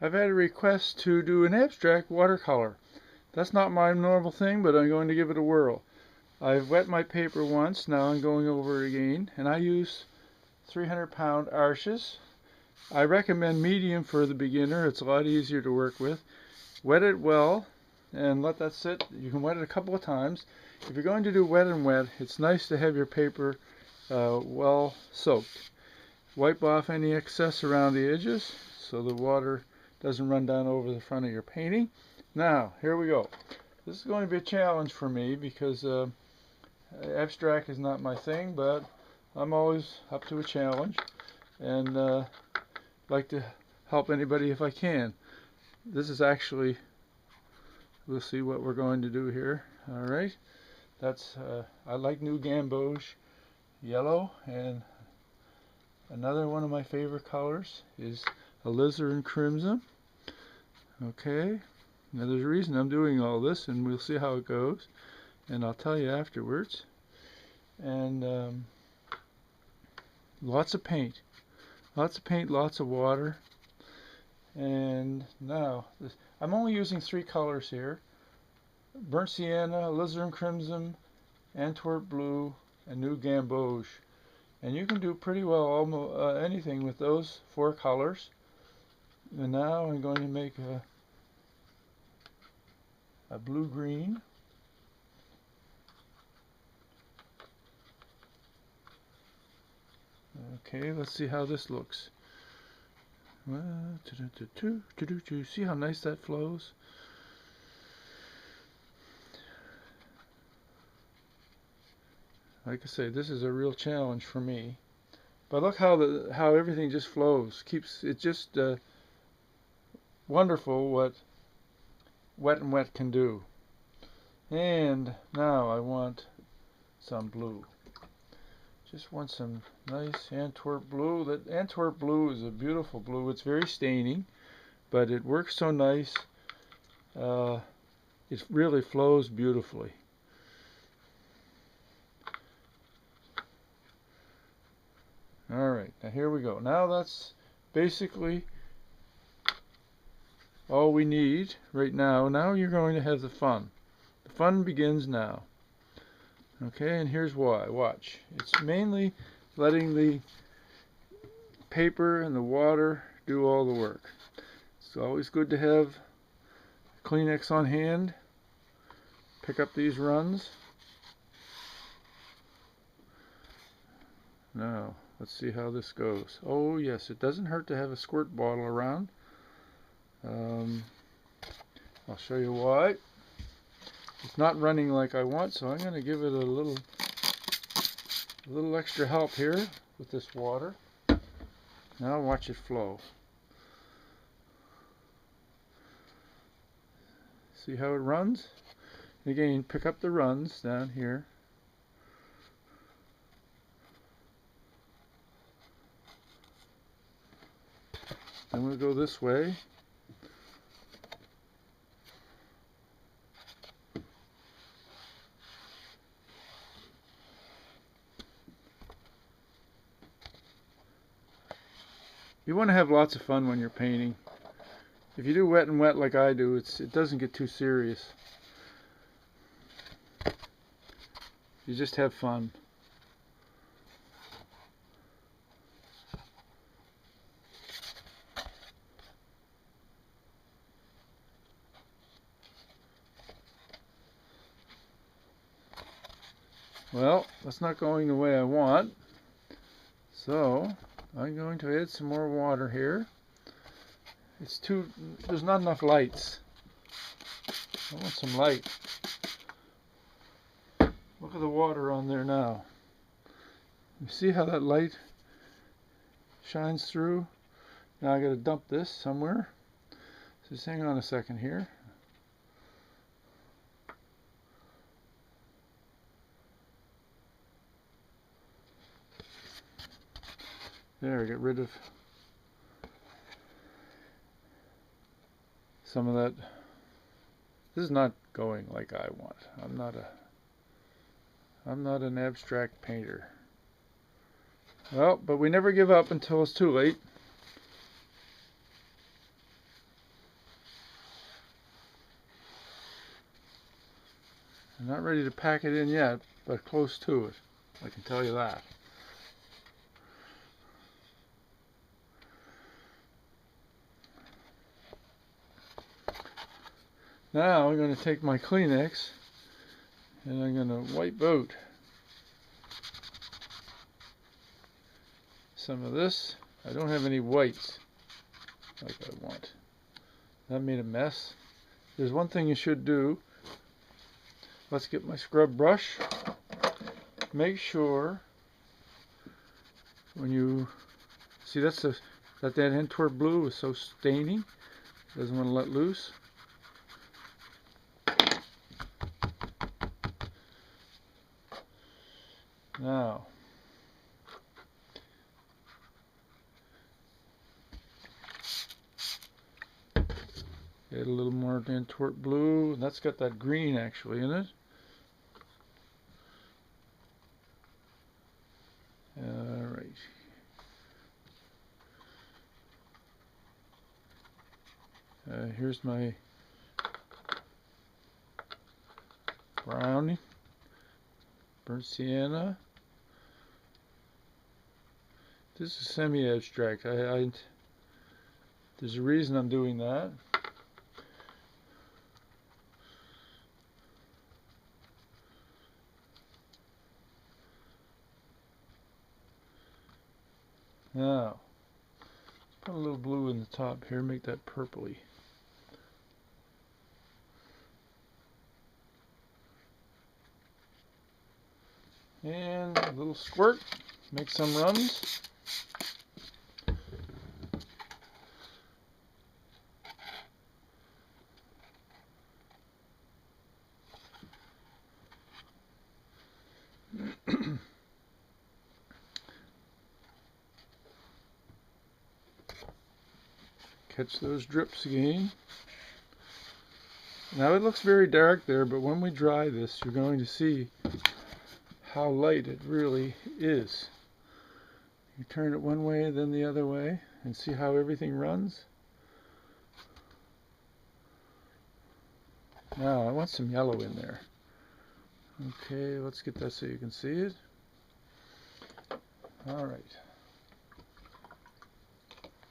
I've had a request to do an abstract watercolor. That's not my normal thing, but I'm going to give it a whirl. I've wet my paper once, now I'm going over it again, and I use 300-pound arches. I recommend medium for the beginner. It's a lot easier to work with. Wet it well and let that sit. You can wet it a couple of times. If you're going to do wet and wet, it's nice to have your paper well soaked. Wipe off any excess around the edges so the water doesn't run down over the front of your painting. Now, here we go. This is going to be a challenge for me because abstract is not my thing, but I'm always up to a challenge and like to help anybody if I can. This is actually, we'll see what we're going to do here. All right, that's I like New Gamboge yellow, and another one of my favorite colors is alizarin crimson. Okay, now there's a reason I'm doing all this, and we'll see how it goes, and I'll tell you afterwards. And lots of paint, lots of water. And now I'm only using 3 colors here: burnt sienna, alizarin crimson, Antwerp blue, and New Gamboge. And you can do pretty well almost anything with those 4 colors. And now I'm going to make a blue-green. Okay, let's see how this looks. See how nice that flows? Like I say, this is a real challenge for me. But look how everything just flows. Keeps it just wonderful what wet and wet can do. And now I want some blue. Just want some nice Antwerp blue. That Antwerp blue is a beautiful blue. It's very staining, but it works so nice. It really flows beautifully. Alright, now here we go. Now that's basically all we need right now. Now you're going to have the fun. The fun begins now. Okay, and here's why. Watch. It's mainly letting the paper and the water do all the work. It's always good to have Kleenex on hand. Pick up these runs. Now, let's see how this goes. Oh yes, it doesn't hurt to have a squirt bottle around. I'll show you why. It's not running like I want, so I'm going to give it a little extra help here with this water. Now watch it flow. See how it runs? Again, pick up the runs down here. Then we'll go this way. You want to have lots of fun when you're painting. If you do wet and wet like I do, it doesn't get too serious. You just have fun. Well, that's not going the way I want, so I'm going to add some more water here. There's not enough lights. I want some light. Look at the water on there now. You see how that light shines through? Now I got to dump this somewhere. So just hang on a second here. There, get rid of some of that. This is not going like I want. I'm not an abstract painter. Well, but we never give up until it's too late. I'm not ready to pack it in yet, but close to it. I can tell you that. Now I'm going to take my Kleenex and I'm going to wipe out some of this. I don't have any whites like I want. That made a mess. There's one thing you should do. Let's get my scrub brush. Make sure when you see that Antwerp blue is so staining, doesn't want to let loose. Now get a little more Antwerp blue. That's got that green actually in it. Alright. Here's my brown, burnt sienna. This is semi-abstract. There's a reason I'm doing that. Now, put a little blue in the top here, make that purpley. And a little squirt, make some runs. Catch those drips again. Now it looks very dark there, but when we dry this, you're going to see how light it really is. You turn it one way, then the other way, and see how everything runs. Now I want some yellow in there. Okay, let's get that so you can see it. Alright.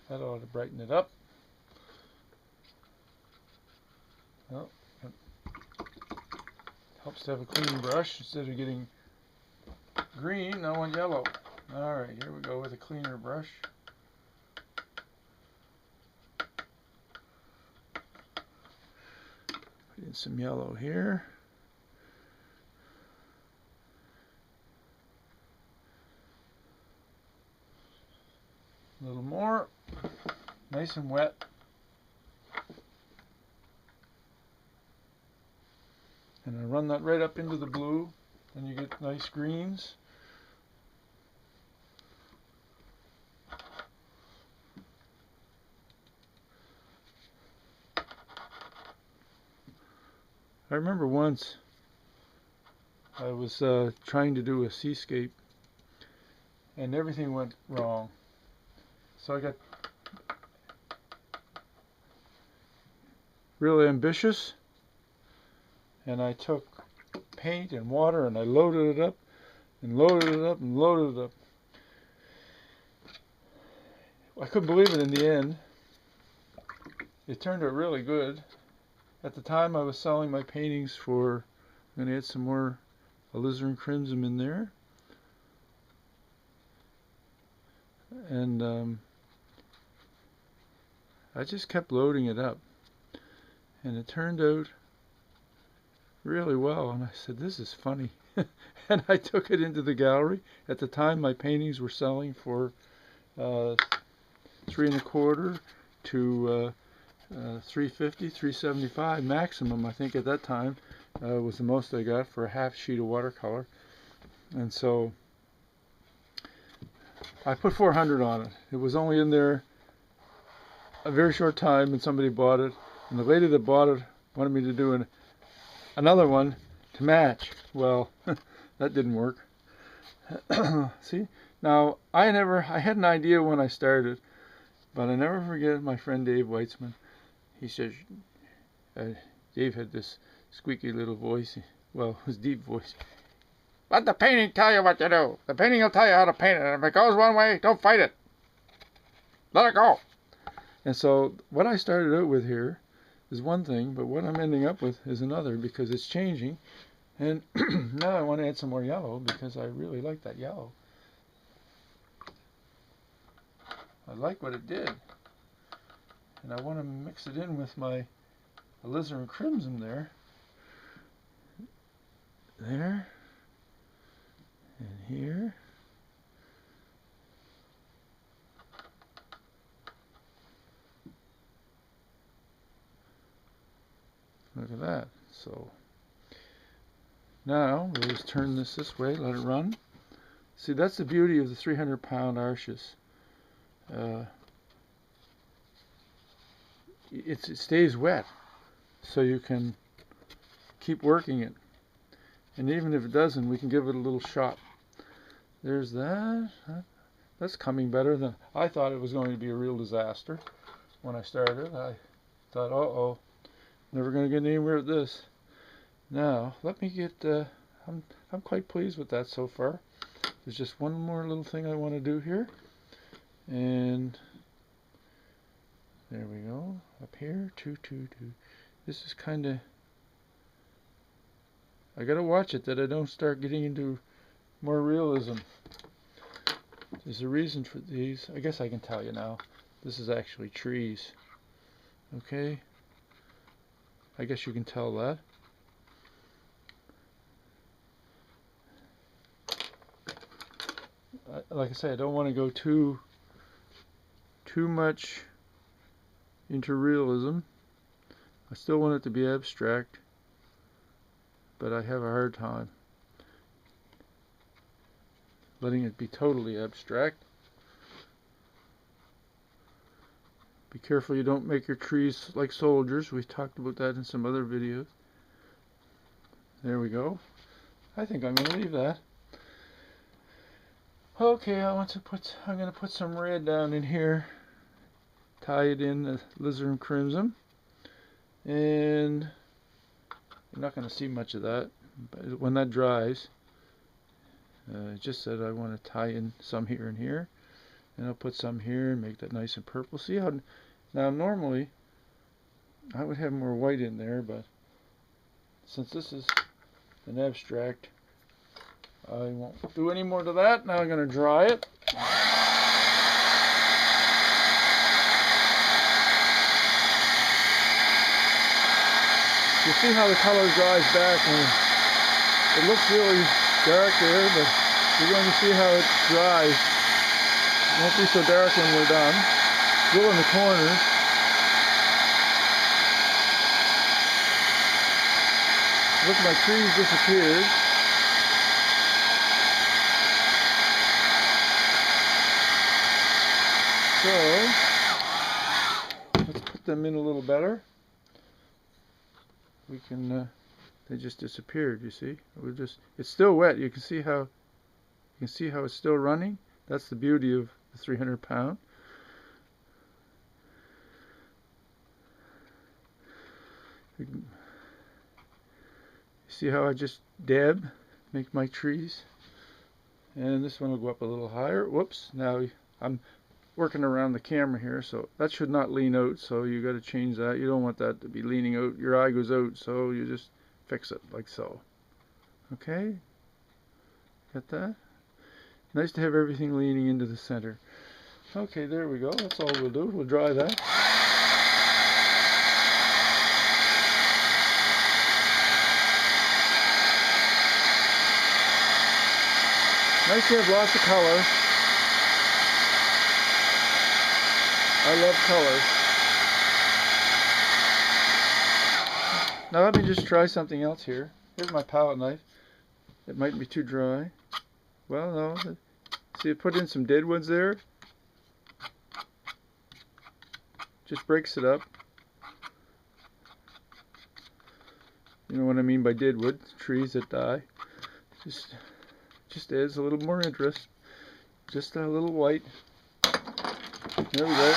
That ought to brighten it up. Well, it helps to have a clean brush instead of getting green. Now on yellow. Alright, here we go with a cleaner brush. Put in some yellow here. A little more. Nice and wet. And I run that right up into the blue, and you get nice greens. I remember once I was trying to do a seascape and everything went wrong. So I got really ambitious and I took paint and water and I loaded it up and loaded it up and loaded it up. I couldn't believe it in the end. It turned out really good. At the time I was selling my paintings for, I'm going to add some more alizarin crimson in there. And I just kept loading it up. And it turned out really well. And I said, this is funny. And I took it into the gallery. At the time my paintings were selling for $3 1/4 to $3.50, $3.75 maximum. I think at that time was the most I got for a half sheet of watercolor, and so I put 400 on it. It was only in there a very short time, and somebody bought it. And the lady that bought it wanted me to do another one to match. Well, that didn't work. See, now I had an idea when I started, but I never forget my friend Dave Weitzman. He says, Dave had this squeaky little voice. well, his deep voice. Let the painting tell you what to do. The painting will tell you how to paint it. If it goes one way, don't fight it. Let it go. And so what I started out with here is one thing, but what I'm ending up with is another because it's changing. And now I want to add some more yellow because I really like that yellow. I like what it did. And I want to mix it in with my alizarin crimson there. There. And here. Look at that. So now we'll just turn this way, let it run. See, that's the beauty of the 300-pound arches. It stays wet, so you can keep working it. And even if it doesn't, we can give it a little shot. There's that. That's coming better than I thought it was going to be a real disaster. When I started, I thought, uh-oh, never going to get anywhere with this. Now, let me get, I'm quite pleased with that so far. There's just one more little thing I want to do here. And there we go. Up here, 2, 2, 2. This is kind of, I got to watch it that I don't start getting into more realism. There's a reason for these. I guess I can tell you now. This is actually trees. Okay? I guess you can tell that. Like I say, I don't want to go too much into realism. I still want it to be abstract, but I have a hard time letting it be totally abstract. Be careful you don't make your trees like soldiers. We talked about that in some other videos. There we go. I think I'm going to leave that. Okay, I'm going to put some red down in here. Tie it in the alizarin crimson. And you're not going to see much of that. But when that dries, I just said I want to tie in some here and here. And I'll put some here and make that nice and purple. See how, now normally I would have more white in there, but since this is an abstract, I won't do any more to that. Now I'm going to dry it. You see how the color dries back, and it looks really dark there, but you're going to see how it dries. It won't be so dark when we're done. Still in the corners. Look, my trees disappeared. So, let's put them in a little better. We can, they just disappeared, you see. It's still wet. You can see how it's still running. That's the beauty of the 300-pound. You see how I just dab, make my trees. And this one will go up a little higher. Whoops, now I'm working around the camera here, so that should not lean out, so you got to change that. You don't want that to be leaning out. Your eye goes out, so you just fix it like so. Okay? Got that? Nice to have everything leaning into the center. Okay, there we go. That's all we'll do. We'll dry that. Nice to have lots of color. I love color. Now let me just try something else here. Here's my palette knife. It might be too dry. Well, no. See, I put in some dead ones there. Just breaks it up. You know what I mean by dead wood? Trees that die. Just adds a little more interest. Just a little white. There we go.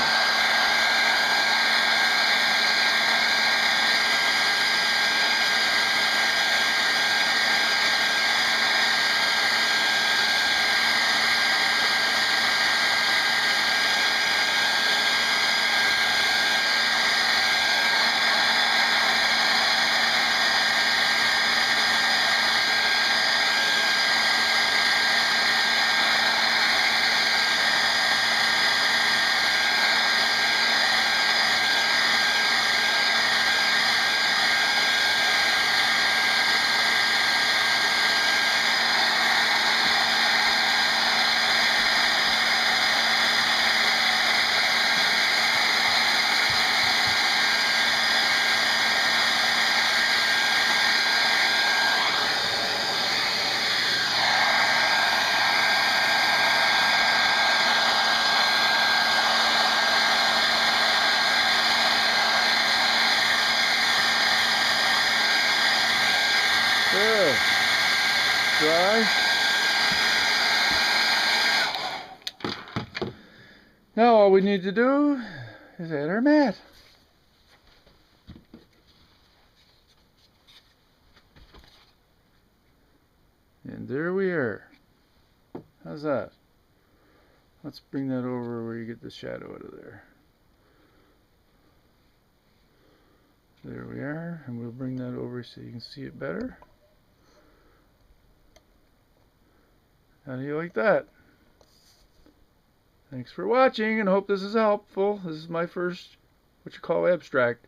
dry. Now all we need to do is add our mat. And there we are. How's that? Let's bring that over where you get the shadow out of there. There we are, and we'll bring that over so you can see it better. How do you like that? Thanks for watching, and hope this is helpful. This is my first, what you call, abstract.